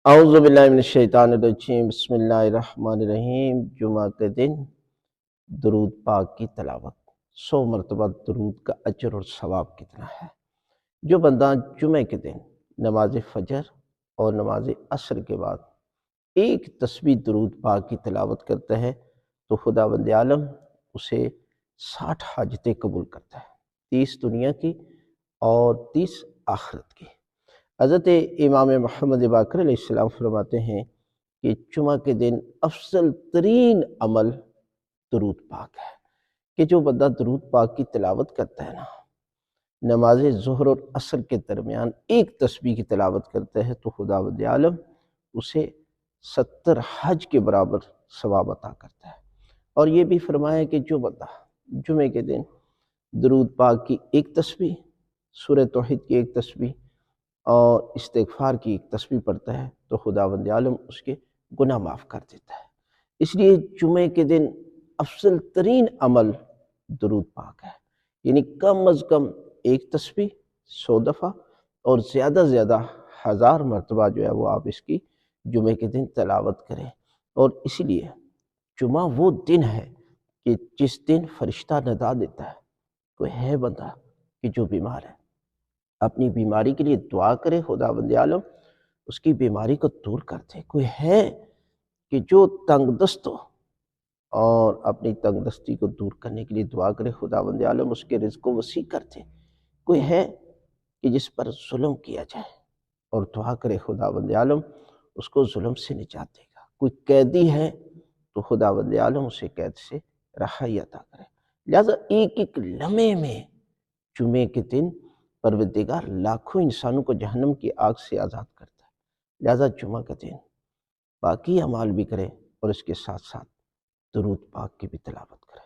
اعوذ باللہ من الشیطان الرجیم، بسم اللہ الرحمن الرحیم۔ جمعہ کے دن درود پاک کی تلاوت، 100 مرتبہ درود کا اجر اور ثواب کتنا ہے؟ جو بندہ جمعہ کے دن نماز فجر اور نماز عصر کے بعد ایک تسبیح درود پاک کی تلاوت کرتا ہے تو خداوند عالم اسے 60 حاجتیں قبول کرتا ہے، 30 دنیا کی اور 30 آخرت کی۔ حضرت امام محمد باقر علیہ السلام فرماتے ہیں کہ جمعہ کے دن افضل ترین عمل درود پاک ہے، کہ جو بندہ درود پاک کی تلاوت کرتا ہے نا، نماز ظہر اور عصر کے درمیان ایک تسبیح کی تلاوت کرتا ہے تو خداوند عالم اسے 70 حج کے برابر ثواب عطا کرتا ہے۔ اور یہ بھی فرمایا کہ جو بندہ جمعہ کے دن درود پاک کی ایک تسبیح، سورہ توحید کی ایک تسبیح اور استغفار کی ایک تسبیح پڑھتا ہے تو خداوند عالم اس کے گناہ معاف کر دیتا ہے۔ اس لیے جمعے کے دن افضل ترین عمل درود پاک ہے، یعنی کم از کم ایک تسبیح 100 دفعہ اور زیادہ زیادہ 1000 مرتبہ جو ہے وہ آپ اس کی جمعے کے دن تلاوت کریں۔ اور اس لیے جمعہ وہ دن ہے کہ جس دن فرشتہ ندا دیتا ہے کوئی ہے بندہ کہ جو بیمار ہے، اپنی بیماری کے لیے دعا کرے، خداوند عالم اس کی بیماری کو دور کر دے۔ کوئی ہے کہ جو تنگ دست ہو اور اپنی تنگ دستی کو دور کرنے کے لیے دعا کرے، خداوند عالم اس کے رزق کو وسیع کر دے۔ کوئی ہے کہ جس پر ظلم کیا جائے اور دعا کرے، خداوند عالم اس کو ظلم سے نجات دے گا۔ کوئی قیدی ہے تو خداوند عالم اسے قید سے رہائی عطا کرے۔ لہذا ایک ایک لمحے میں جمعے کے دن پروردگار لاکھوں انسانوں کو جہنم کی آگ سے آزاد کرتا ہے۔ لہذا جمعہ کا دن باقی اعمال بھی کریں اور اس کے ساتھ ساتھ درود پاک کی بھی تلاوت کریں۔